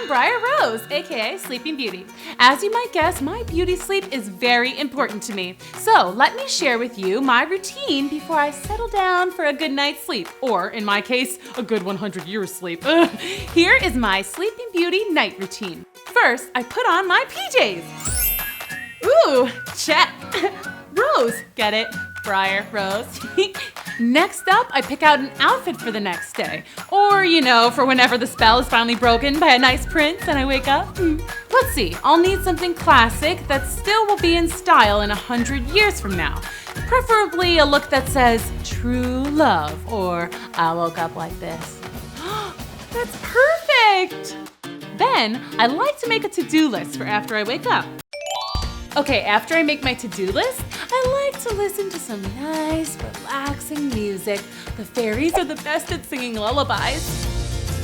Briar Rose, aka Sleeping Beauty. As you might guess, my beauty sleep is very important to me. So let me share with you my routine before I settle down for a good night's sleep, or in my case, a good 100 years sleep. Here is my Sleeping Beauty night routine. First, I put on my PJs. Ooh, check. Rose, get it? Briar Rose. Next up, I pick out an outfit for the next day. Or, for whenever the spell is finally broken by a nice prince and I wake up. Let's see, I'll need something classic that still will be in style in 100 years from now. Preferably a look that says, true love, or I woke up like this. That's perfect! Then, I like to make a to-do list for after I wake up. Okay, after I make my to-do list, I like to listen to some nice, relaxing music. The fairies are the best at singing lullabies.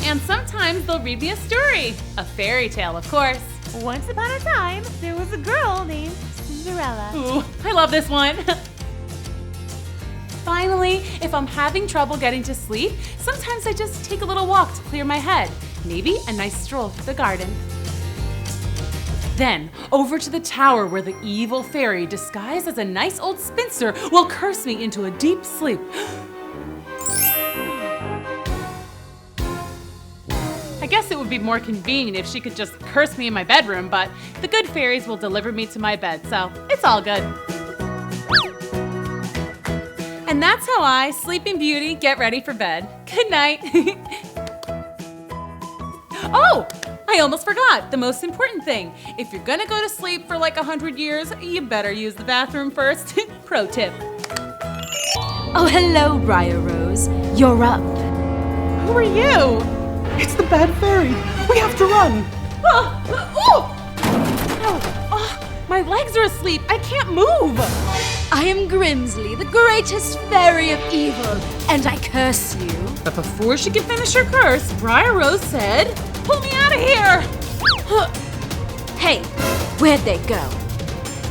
And sometimes they'll read me a story. A fairy tale, of course. Once upon a time, there was a girl named Cinderella. Ooh, I love this one. Finally, if I'm having trouble getting to sleep, sometimes I just take a little walk to clear my head. Maybe a nice stroll through the garden. Then, over to the tower where the evil fairy, disguised as a nice old spinster, will curse me into a deep sleep. I guess it would be more convenient if she could just curse me in my bedroom, but the good fairies will deliver me to my bed, so it's all good. And that's how I, Sleeping Beauty, get ready for bed. Good night. Oh! I almost forgot the most important thing. If you're gonna go to sleep for like 100 years, you better use the bathroom first. Pro tip. Oh, hello, Briar Rose. You're up. Who are you? It's the bad fairy. We have to run. My legs are asleep. I can't move. I am Grimsley, the greatest fairy of evil, and I curse you. But before she could finish her curse, Briar Rose said, "Pull me out of here!" Hey, where'd they go?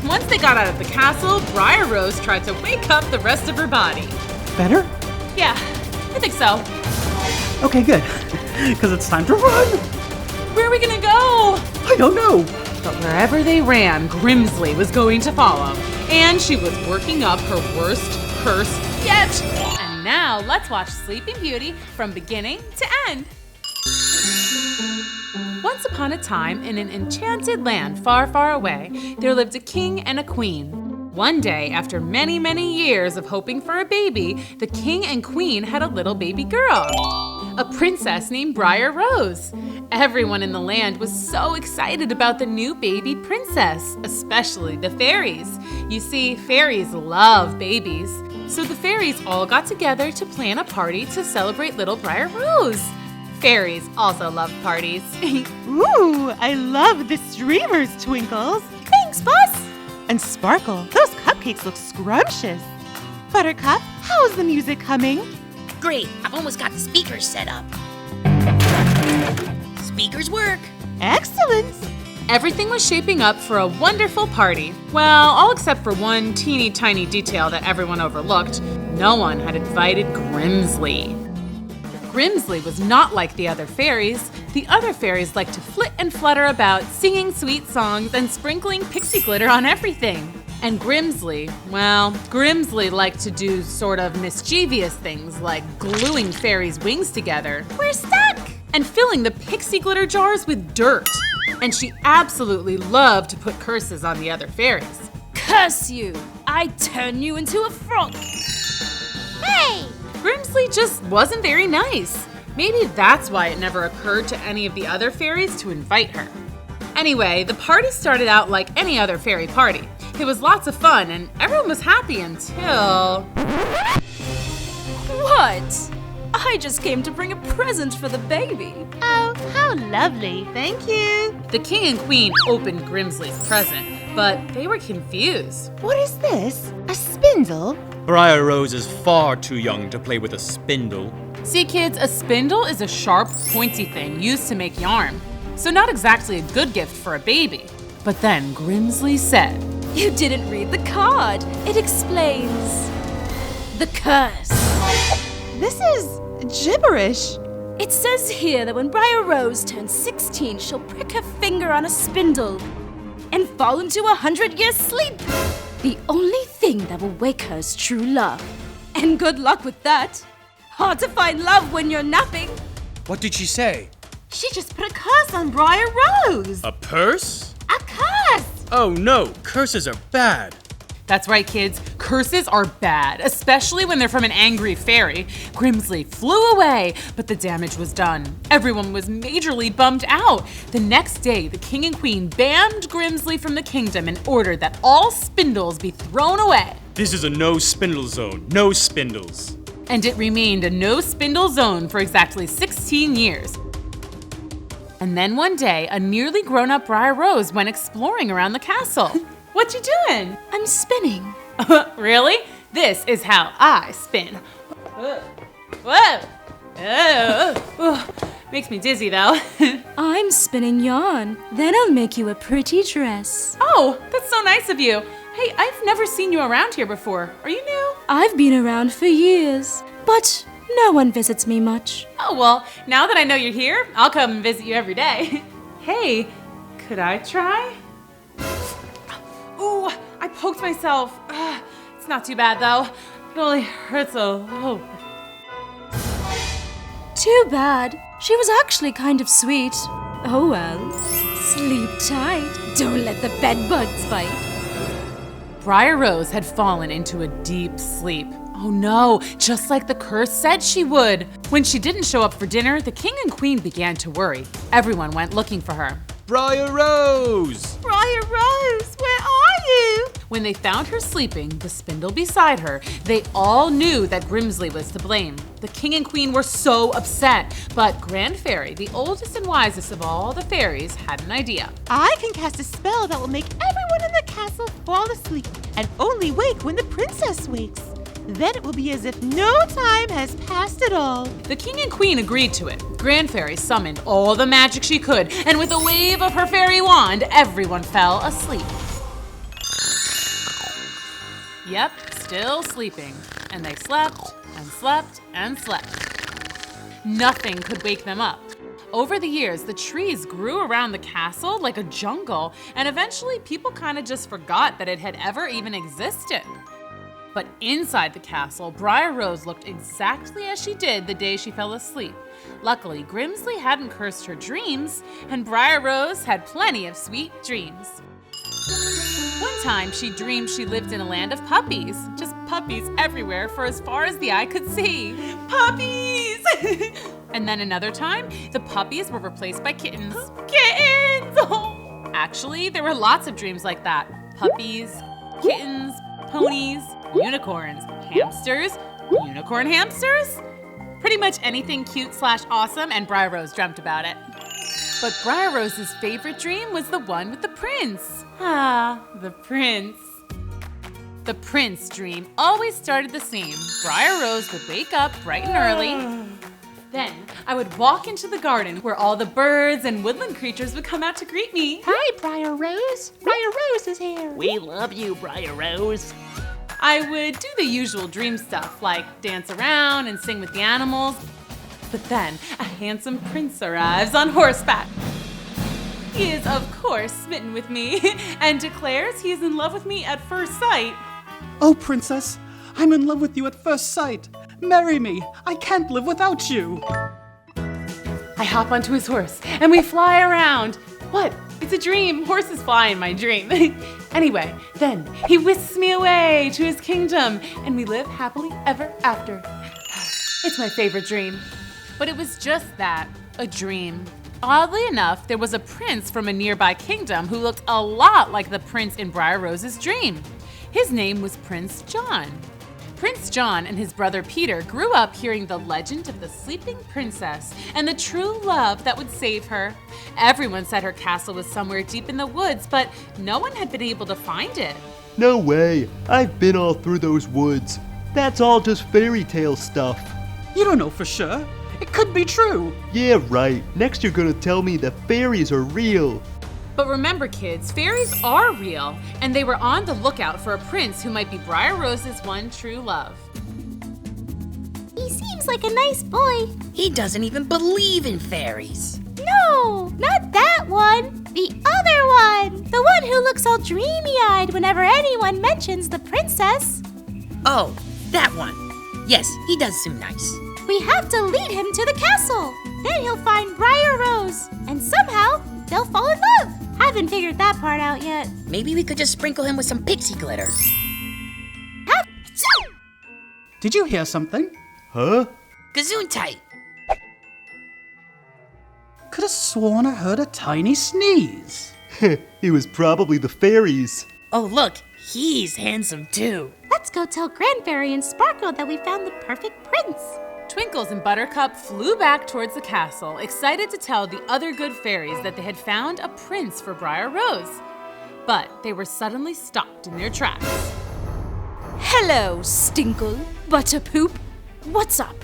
Once they got out of the castle, Briar Rose tried to wake up the rest of her body. Better? Yeah, I think so. Okay, good. Because it's time to run. Where are we gonna go? I don't know. But wherever they ran, Grimsley was going to follow. And she was working up her worst curse yet. And now let's watch Sleeping Beauty from beginning to end. Once upon a time, in an enchanted land far, far away, there lived a king and a queen. One day, after many, many years of hoping for a baby, the king and queen had a little baby girl, a princess named Briar Rose. Everyone in the land was so excited about the new baby princess, especially the fairies. You see, fairies love babies. So the fairies all got together to plan a party to celebrate little Briar Rose. Fairies also love parties. Ooh, I love the streamers, Twinkles. Thanks, boss. And Sparkle, those cupcakes look scrumptious. Buttercup, how's the music coming? Great, I've almost got the speakers set up. Speakers work. Excellent. Everything was shaping up for a wonderful party. Well, all except for one teeny tiny detail that everyone overlooked. No one had invited Grimsley. Grimsley was not like the other fairies. The other fairies liked to flit and flutter about, singing sweet songs and sprinkling pixie glitter on everything. And Grimsley liked to do sort of mischievous things like gluing fairies' wings together. We're stuck! And filling the pixie glitter jars with dirt. And she absolutely loved to put curses on the other fairies. Curse you! I turn you into a frog. Hey! Grimsley just wasn't very nice. Maybe that's why it never occurred to any of the other fairies to invite her. Anyway, the party started out like any other fairy party. It was lots of fun and everyone was happy until... What? I just came to bring a present for the baby. Oh, how lovely. Thank you. The king and queen opened Grimsley's present, but they were confused. What is this? A spindle? Briar Rose is far too young to play with a spindle. See, kids, a spindle is a sharp, pointy thing used to make yarn. So not exactly a good gift for a baby. But then Grimsley said, You didn't read the card. It explains the curse. This is gibberish. It says here that when Briar Rose turns 16, she'll prick her finger on a spindle and fall into a 100-year sleep. The only thing that will wake her is true love. And good luck with that. Hard to find love when you're napping. What did she say? She just put a curse on Briar Rose. A purse? A curse! Oh no, curses are bad. That's right, kids. Curses are bad, especially when they're from an angry fairy. Grimsley flew away, but the damage was done. Everyone was majorly bummed out. The next day, the king and queen banned Grimsley from the kingdom and ordered that all spindles be thrown away. This is a no spindle zone. No spindles. And it remained a no spindle zone for exactly 16 years. And then one day, a nearly grown-up Briar Rose went exploring around the castle. What you doing? I'm spinning. Really? This is how I spin. Whoa. Oh. Makes me dizzy though. I'm spinning yarn. Then I'll make you a pretty dress. Oh, that's so nice of you. Hey, I've never seen you around here before. Are you new? I've been around for years, but no one visits me much. Oh, well, now that I know you're here, I'll come and visit you every day. Hey, could I try? Ooh, I poked myself. It's not too bad though. It only hurts a little. Too bad. She was actually kind of sweet. Oh well. Sleep tight. Don't let the bed bugs bite. Briar Rose had fallen into a deep sleep. Oh no, just like the curse said she would. When she didn't show up for dinner, the king and queen began to worry. Everyone went looking for her. Briar Rose! Briar Rose, where are you? When they found her sleeping, the spindle beside her, they all knew that Grimsley was to blame. The king and queen were so upset, but Grand Fairy, the oldest and wisest of all the fairies, had an idea. I can cast a spell that will make everyone in the castle fall asleep and only wake when the princess wakes. Then it will be as if no time has passed at all. The king and queen agreed to it. Grand Fairy summoned all the magic she could, and with a wave of her fairy wand, everyone fell asleep. Yep, still sleeping. And they slept and slept and slept. Nothing could wake them up. Over the years, the trees grew around the castle like a jungle, and eventually people kind of just forgot that it had ever even existed. But inside the castle, Briar Rose looked exactly as she did the day she fell asleep. Luckily, Grimsley hadn't cursed her dreams, and Briar Rose had plenty of sweet dreams. One time, she dreamed she lived in a land of puppies. Just puppies everywhere for as far as the eye could see. Puppies! And then another time, the puppies were replaced by kittens. Kittens! Oh. Actually, there were lots of dreams like that. Puppies, kittens, ponies, unicorns, hamsters, unicorn hamsters? Pretty much anything cute/awesome, and Briar Rose dreamt about it. But Briar Rose's favorite dream was the one with the prince. Ah, the prince. The prince dream always started the same. Briar Rose would wake up bright and early. Then I would walk into the garden where all the birds and woodland creatures would come out to greet me. Hi, Briar Rose. Briar Rose is here. We love you, Briar Rose. I would do the usual dream stuff like dance around and sing with the animals. But then a handsome prince arrives on horseback. He is, of course, smitten with me and declares he is in love with me at first sight. Oh, princess, I'm in love with you at first sight. Marry me. I can't live without you. I hop onto his horse and we fly around. What? It's a dream. Horses fly in my dream. Anyway, then he whisks me away to his kingdom and we live happily ever after. It's my favorite dream. But it was just that, a dream. Oddly enough, there was a prince from a nearby kingdom who looked a lot like the prince in Briar Rose's dream. His name was Prince John. Prince John and his brother Peter grew up hearing the legend of the sleeping princess and the true love that would save her. Everyone said her castle was somewhere deep in the woods, but no one had been able to find it. No way. I've been all through those woods. That's all just fairy tale stuff. You don't know for sure. It could be true. Yeah, right. Next you're gonna tell me that fairies are real. But remember, kids, fairies are real, and they were on the lookout for a prince who might be Briar Rose's one true love. He seems seems like a nice boy. He doesn't even believe in fairies. No, not that one. The other one. The one who looks all dreamy-eyed whenever anyone mentions the princess. Oh, that one. Yes, he does seem nice. We have to lead him to the castle. Then he'll find Briar Rose. And somehow, they'll fall in love. Haven't figured that part out yet. Maybe we could just sprinkle him with some pixie glitter. Did you hear something? Huh? Gesundheit. Could have sworn I heard a tiny sneeze. It was probably the fairies. Oh, look, he's handsome too. Let's go tell Grand Fairy and Sparkle that we found the perfect prince. Twinkles and Buttercup flew back towards the castle, excited to tell the other good fairies that they had found a prince for Briar Rose. But they were suddenly stopped in their tracks. Hello, Stinkle, Butterpoop. What's up?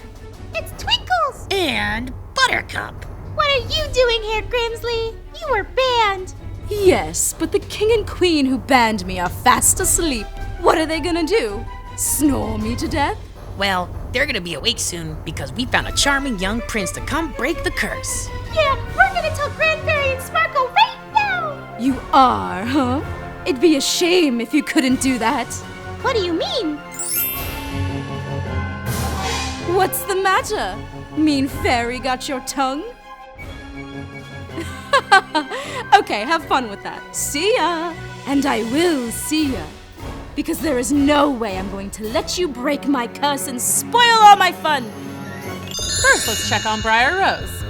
It's Twinkles! And Buttercup. What are you doing here, Grimsley? You were banned. Yes, but the king and queen who banned me are fast asleep. What are they gonna do? Snore me to death? Well, they're gonna be awake soon because we found a charming young prince to come break the curse. Yeah, we're gonna tell Grand Fairy and Sparkle right now! You are, huh? It'd be a shame if you couldn't do that. What do you mean? What's the matter? Mean fairy got your tongue? Okay, have fun with that. See ya! And I will see ya. Because there is no way I'm going to let you break my curse and spoil all my fun! First, let's check on Briar Rose.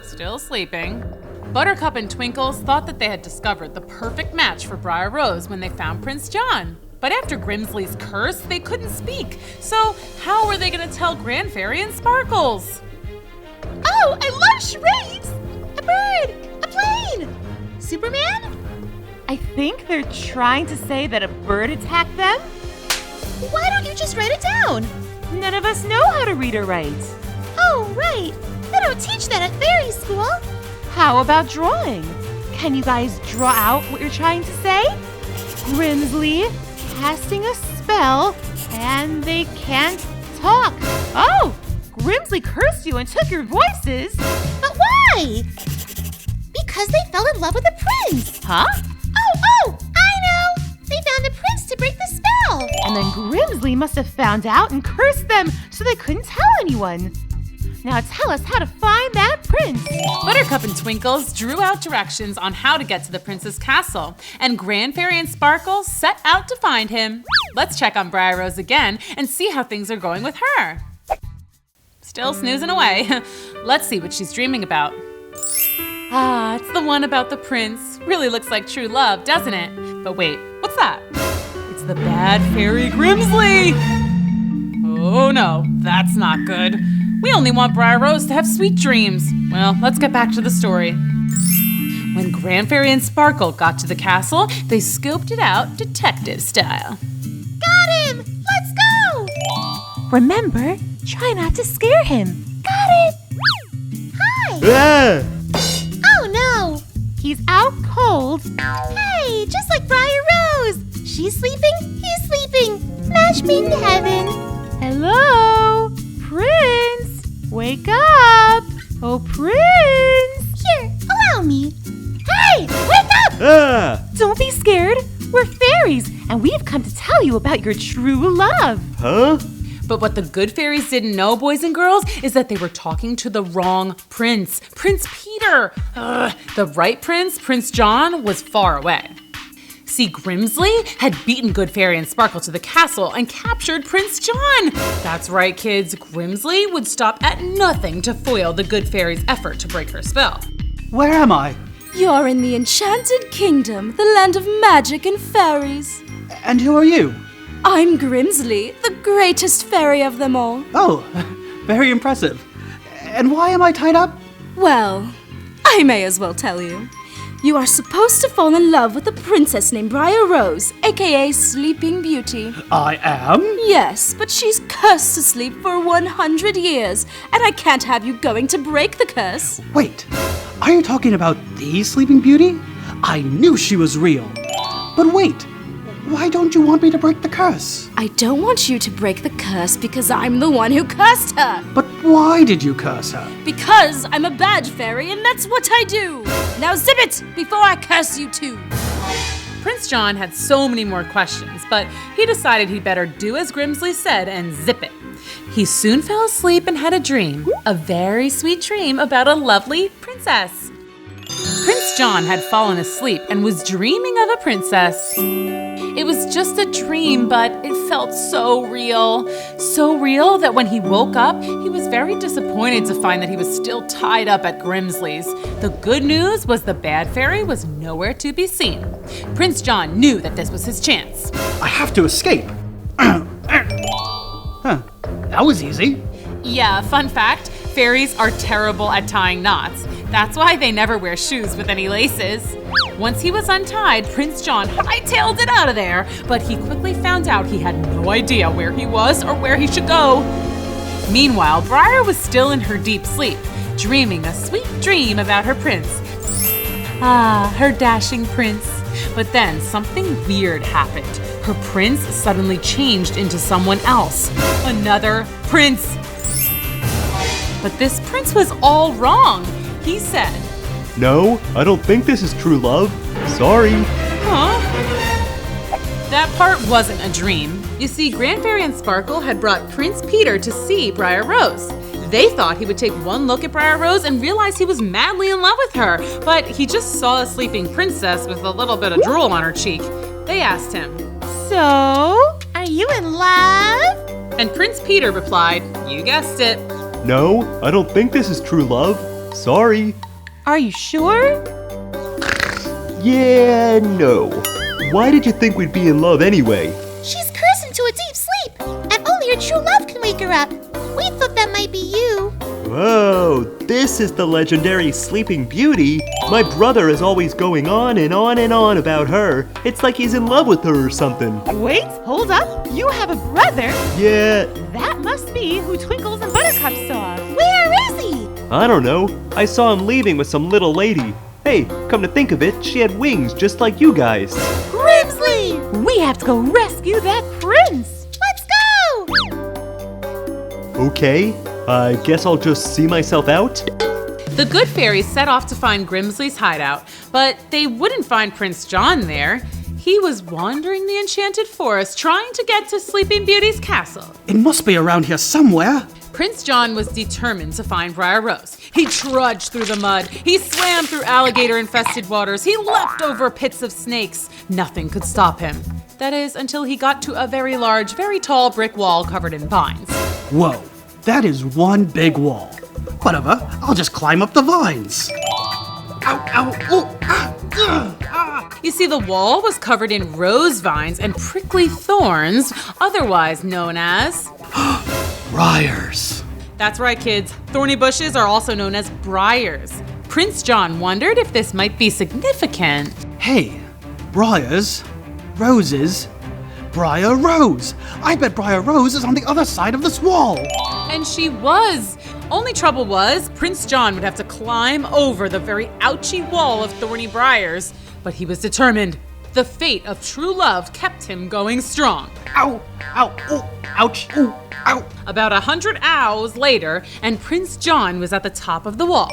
Still sleeping. Buttercup and Twinkles thought that they had discovered the perfect match for Briar Rose when they found Prince John. But after Grimsley's curse, they couldn't speak. So how were they going to tell Grand Fairy and Sparkles? Oh, I love charades! A bird! A plane! Superman? I think they're trying to say that a bird attacked them. Why don't you just write it down? None of us know how to read or write. Oh, right. They don't teach that at fairy school. How about drawing? Can you guys draw out what you're trying to say? Grimsley casting a spell, and they can't talk. Oh, Grimsley cursed you and took your voices. But why? Because they fell in love with the prince. Huh? Oh, I know. They found the prince to break the spell. And then Grimsley must have found out and cursed them so they couldn't tell anyone. Now tell us how to find that prince. Buttercup and Twinkles drew out directions on how to get to the prince's castle, and Grand Fairy and Sparkle set out to find him. Let's check on Briar Rose again and see how things are going with her. Still snoozing away. Let's see what she's dreaming about. Ah, it's the one about the prince. Really looks like true love, doesn't it? But wait, what's that? It's the bad fairy Grimsley! Oh no, that's not good. We only want Briar Rose to have sweet dreams. Well, let's get back to the story. When Grand Fairy and Sparkle got to the castle, they scoped it out detective style. Got him! Let's go! Remember, try not to scare him. Got it! Hi! Ah! Oh no! He's out cold. Hey, just like Briar Rose! She's sleeping, he's sleeping! Match made in heaven! Hello? Prince! Wake up! Oh, Prince! Here, allow me. Hey, wake up! Ah! Don't be scared. We're fairies, and we've come to tell you about your true love. Huh? But what the good fairies didn't know, boys and girls, is that they were talking to the wrong prince. Prince Peter! The right prince, Prince John, was far away. See, Grimsley had beaten Good Fairy and Sparkle to the castle and captured Prince John. That's right, kids. Grimsley would stop at nothing to foil the Good Fairy's effort to break her spell. Where am I? You're in the Enchanted Kingdom, the land of magic and fairies. And who are you? I'm Grimsley, the greatest fairy of them all. Oh, very impressive. And why am I tied up? Well, I may as well tell you. You are supposed to fall in love with a princess named Briar Rose, aka Sleeping Beauty. I am? Yes, but she's cursed to sleep for 100 years, and I can't have you going to break the curse. Wait, are you talking about the Sleeping Beauty? I knew she was real. But wait, Why don't you want me to break the curse? I don't want you to break the curse because I'm the one who cursed her. But why did you curse her? Because I'm a bad fairy and that's what I do. Now zip it before I curse you too. Prince John had so many more questions, but he decided he'd better do as Grimsley said and zip it. He soon fell asleep and had a dream, a very sweet dream about a lovely princess. Prince John had fallen asleep and was dreaming of a princess. It was just a dream, but it felt so real. So real that when he woke up, he was very disappointed to find that he was still tied up at Grimsley's. The good news was the bad fairy was nowhere to be seen. Prince John knew that this was his chance. I have to escape. Huh, that was easy. Yeah, fun fact, fairies are terrible at tying knots. That's why they never wear shoes with any laces. Once he was untied, Prince John hightailed it out of there, but he quickly found out he had no idea where he was or where he should go. Meanwhile, Briar was still in her deep sleep, dreaming a sweet dream about her prince. Ah, her dashing prince. But then something weird happened. Her prince suddenly changed into someone else. Another prince. But this prince was all wrong. He said, No, I don't think this is true love. Sorry. huh? That part wasn't a dream. You see, Grand Fairy and Sparkle had brought Prince Peter to see Briar Rose. They thought he would take one look at Briar Rose and realize he was madly in love with her, but he just saw a sleeping princess with a little bit of drool on her cheek. They asked him, So, are you in love? and Prince Peter replied, you guessed it. No, I don't think this is true love. Sorry. Are you sure? Yeah, no. Why did you think we'd be in love anyway? She's cursed into a deep sleep, and only her true love can wake her up. We thought that might be you. Whoa, this is the legendary Sleeping Beauty. My brother is always going on and on and on about her. It's like he's in love with her or something. Wait, hold up. You have a brother? Yeah, That must be who Twinkles and Buttercup saw. Where is he? I don't know. I saw him leaving with some little lady. Hey, come to think of it, she had wings just like you guys. Grimsley! We have to go rescue that prince. Let's go! Okay, I guess I'll just see myself out. The good fairies set off to find Grimsley's hideout, but they wouldn't find Prince John there. He was wandering the enchanted forest trying to get to Sleeping Beauty's castle. It must be around here somewhere. Prince John was determined to find Briar Rose. He trudged through the mud. He swam through alligator-infested waters. He leapt over pits of snakes. Nothing could stop him. That is, until he got to a very large, very tall brick wall covered in vines. Whoa, that is one big wall. Whatever, I'll just climb up the vines. Ow, ow, oh, ah, ugh, ah. You see, the wall was covered in rose vines and prickly thorns, otherwise known as... Briars. That's right, kids. Thorny bushes are also known as briars. Prince John wondered if this might be significant. Hey, briars, roses, Briar Rose. I bet Briar Rose is on the other side of this wall. And she was. Only trouble was, Prince John would have to climb over the very ouchy wall of thorny briars. But he was determined. The fate of true love kept him going strong. Ow, ow, oh, ouch, ooh, ow. About 100 hours later, and Prince John was at the top of the wall.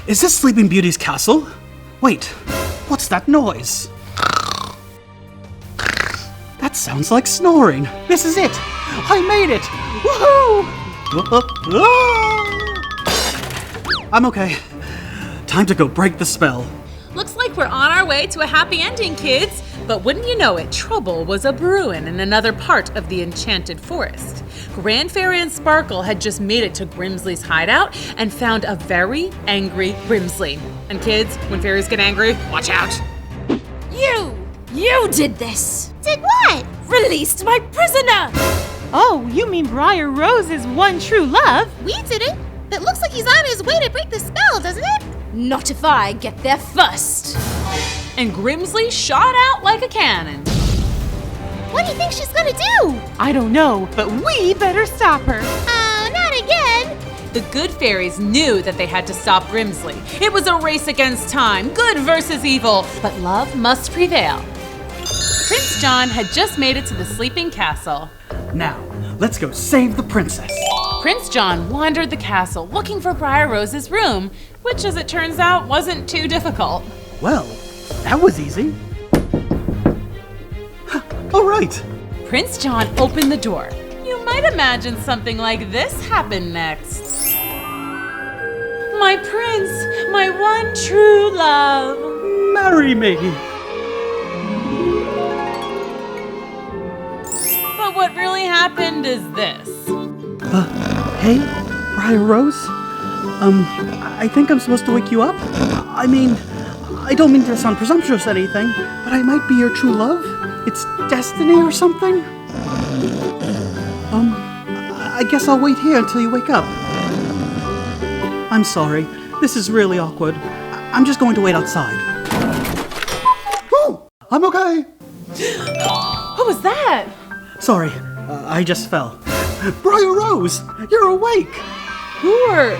Is this Sleeping Beauty's castle? Wait, what's that noise? That sounds like snoring. This is it. I made it. Woohoo! I'm okay. Time to go break the spell. Looks like we're on our way to a happy ending, kids. But wouldn't you know it, trouble was a-brewin' in another part of the enchanted forest. Grand Fairy and Sparkle had just made it to Grimsley's hideout and found a very angry Grimsley. And kids, when fairies get angry, watch out. You did this! Did what? Released my prisoner! Oh, you mean Briar Rose's one true love? We didn't. But looks like he's on his way to break the spell, doesn't it? Not if I get there first. And Grimsley shot out like a cannon. What do you think she's gonna do? I don't know, but we better stop her. Oh, not again. The good fairies knew that they had to stop Grimsley. It was a race against time, good versus evil, but love must prevail. Prince John had just made it to the sleeping castle. Now, let's go save the princess. Prince John wandered the castle looking for Briar Rose's room, which as it turns out wasn't too difficult. Well, that was easy. All right. Prince John opened the door. You might imagine something like this happened next. My prince, my one true love. Marry me. But what really happened is this. Hey, Briar Rose? I think I'm supposed to wake you up? I mean, I don't mean to sound presumptuous or anything, but I might be your true love? It's destiny or something? I guess I'll wait here until you wake up. I'm sorry. This is really awkward. I'm just going to wait outside. Woo! I'm okay. What was that? Sorry, I just fell. Briar Rose, you're awake. You're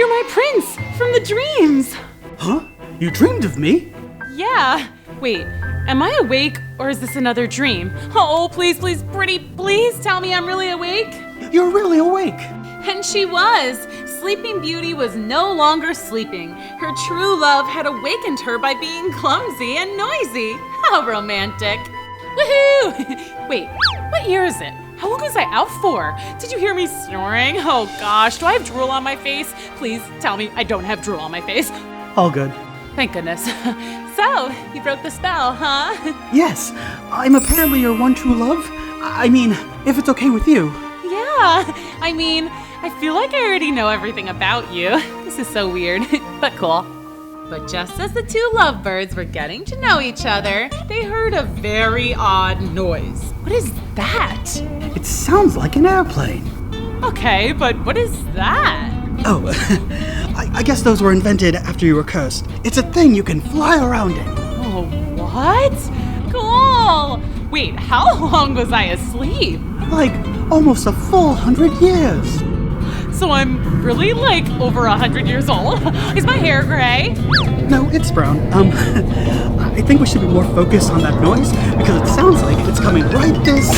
my prince from the dreams. Huh? You dreamed of me? Yeah. Wait, am I awake or is this another dream? Oh, please, please, pretty, please tell me I'm really awake. You're really awake. And she was. Sleeping Beauty was no longer sleeping. Her true love had awakened her by being clumsy and noisy. How romantic. Woohoo! Wait, what year is it? How long was I out for? Did you hear me snoring? Oh gosh, do I have drool on my face? Please tell me I don't have drool on my face. All good. Thank goodness. So, you broke the spell, huh? Yes, I'm apparently your one true love. I mean, if it's okay with you. Yeah, I mean, I feel like I already know everything about you. This is so weird, but cool. But just as the two lovebirds were getting to know each other, they heard a very odd noise. What is that? It sounds like an airplane. Okay, but what is that? Oh, I guess those were invented after you were cursed. It's a thing you can fly around in. Oh, what? Cool! Wait, how long was I asleep? Like almost a full 100 years. So I'm really like over 100 years old? Is my hair gray? No, it's brown. I think we should be more focused on that noise because it sounds like it's coming right this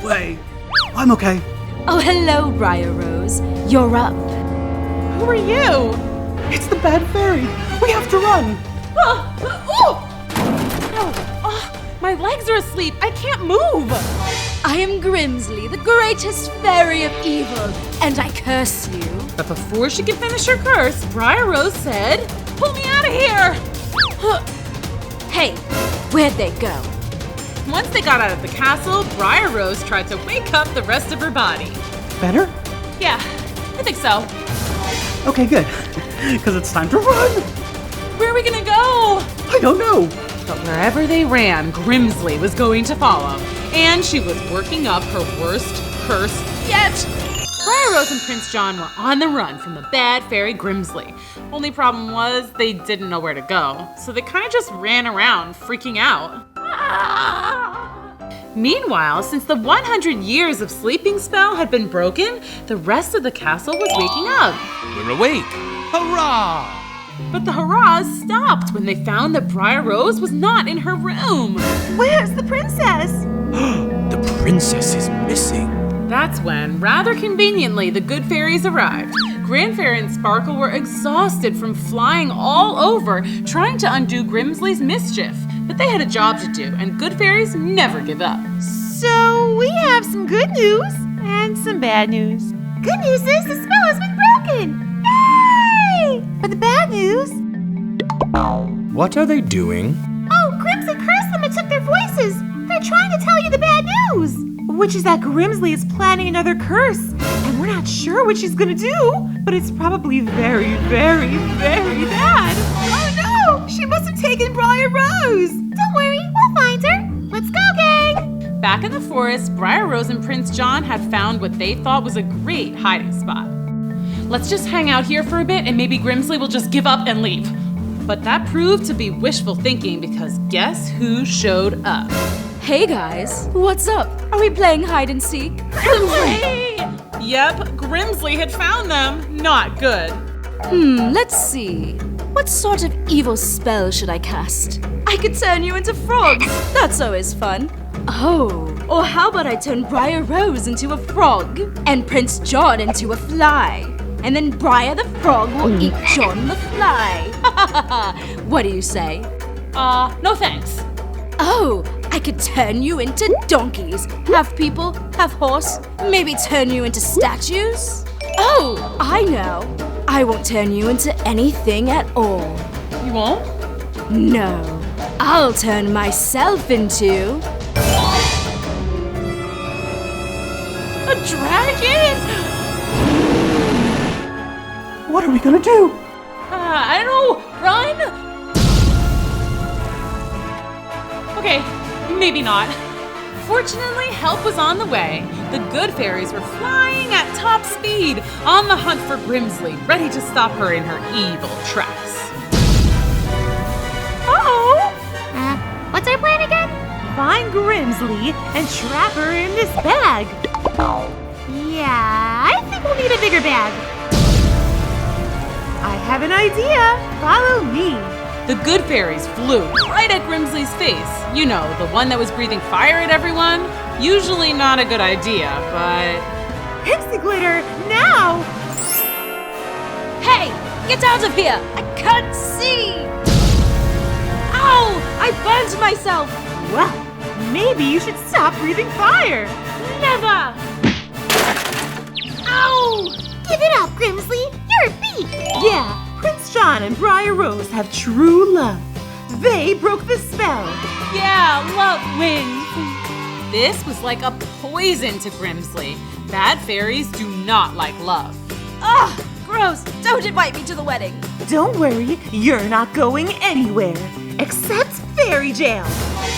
way. I'm okay. Oh, hello, Briar Rose. You're up. Who are you? It's the bad fairy. We have to run. My legs are asleep. I can't move. I am Grimsley, the greatest fairy of evil, and I curse you. But before she could finish her curse, Briar Rose said, "Pull me out of here!" Hey, where'd they go? Once they got out of the castle, Briar Rose tried to wake up the rest of her body. Better? Yeah, I think so. Okay, good. Because it's time to run. Where are we gonna go? I don't know. But wherever they ran, Grimsley was going to follow. And she was working up her worst curse yet. Briar Rose and Prince John were on the run from the bad fairy Grimsley. Only problem was they didn't know where to go, so they kind of just ran around, freaking out. Meanwhile, since the 100 years of sleeping spell had been broken, the rest of the castle was waking up. We're awake! Hurrah! But the hurrahs stopped when they found that Briar Rose was not in her room. Where's the princess? The princess is missing. That's when, rather conveniently, the good fairies arrived. Grand Fairy and Sparkle were exhausted from flying all over, trying to undo Grimsley's mischief. But they had a job to do, and good fairies never give up. So we have some good news and some bad news. Good news is the spell has been broken! Yay! But the bad news... What are they doing? Oh, Grimsley cursed them and took their voices. They're trying to tell you the bad news. Which is that Grimsley is planning another curse. And we're not sure what she's gonna do, but it's probably very, very, very bad. Oh no! She must have taken Briar Rose! Don't worry, we'll find her. Let's go, gang! Back in the forest, Briar Rose and Prince John had found what they thought was a great hiding spot. Let's just hang out here for a bit and maybe Grimsley will just give up and leave. But that proved to be wishful thinking because guess who showed up? Hey guys, what's up? Are we playing hide and seek? Grimsley! Yep, Grimsley had found them. Not good. Let's see. What sort of evil spell should I cast? I could turn you into frogs. That's always fun. Oh, or how about I turn Briar Rose into a frog and Prince John into a fly? And then Briar the frog will eat John the fly. What do you say? No thanks. Oh, I could turn you into donkeys. Half people, half horse. Maybe turn you into statues. Oh, I know. I won't turn you into anything at all. You won't? No, I'll turn myself into A dragon? What are we gonna do? I don't know. Run? Okay, maybe not. Fortunately, help was on the way. The good fairies were flying at top speed, on the hunt for Grimsley, ready to stop her in her evil tracks. Uh-oh! What's our plan again? Find Grimsley and trap her in this bag. Yeah, I think we'll need a bigger bag. I have an idea. Follow me. The good fairies flew right at Grimsley's face. You know, the one that was breathing fire at everyone. Usually not a good idea, but... Pixie glitter, now! Hey, get out of here! I can't see! Ow! I burned myself! Well, maybe you should stop breathing fire. Never! Ow! Give it up, Grimsley. You're beat. Yeah, Prince John and Briar Rose have true love. They broke the spell. Yeah, love wins. This was like a poison to Grimsley. Bad fairies do not like love. Ugh! Gross! Don't invite me to the wedding! Don't worry, you're not going anywhere. Except fairy jail.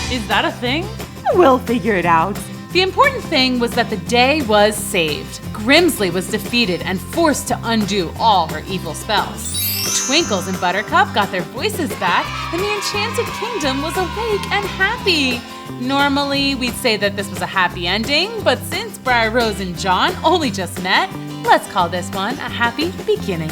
Is that a thing? We'll figure it out. The important thing was that the day was saved. Grimsley was defeated and forced to undo all her evil spells. Twinkles and Buttercup got their voices back, and the Enchanted Kingdom was awake and happy. Normally, we'd say that this was a happy ending, but since Briar Rose and John only just met, let's call this one a happy beginning.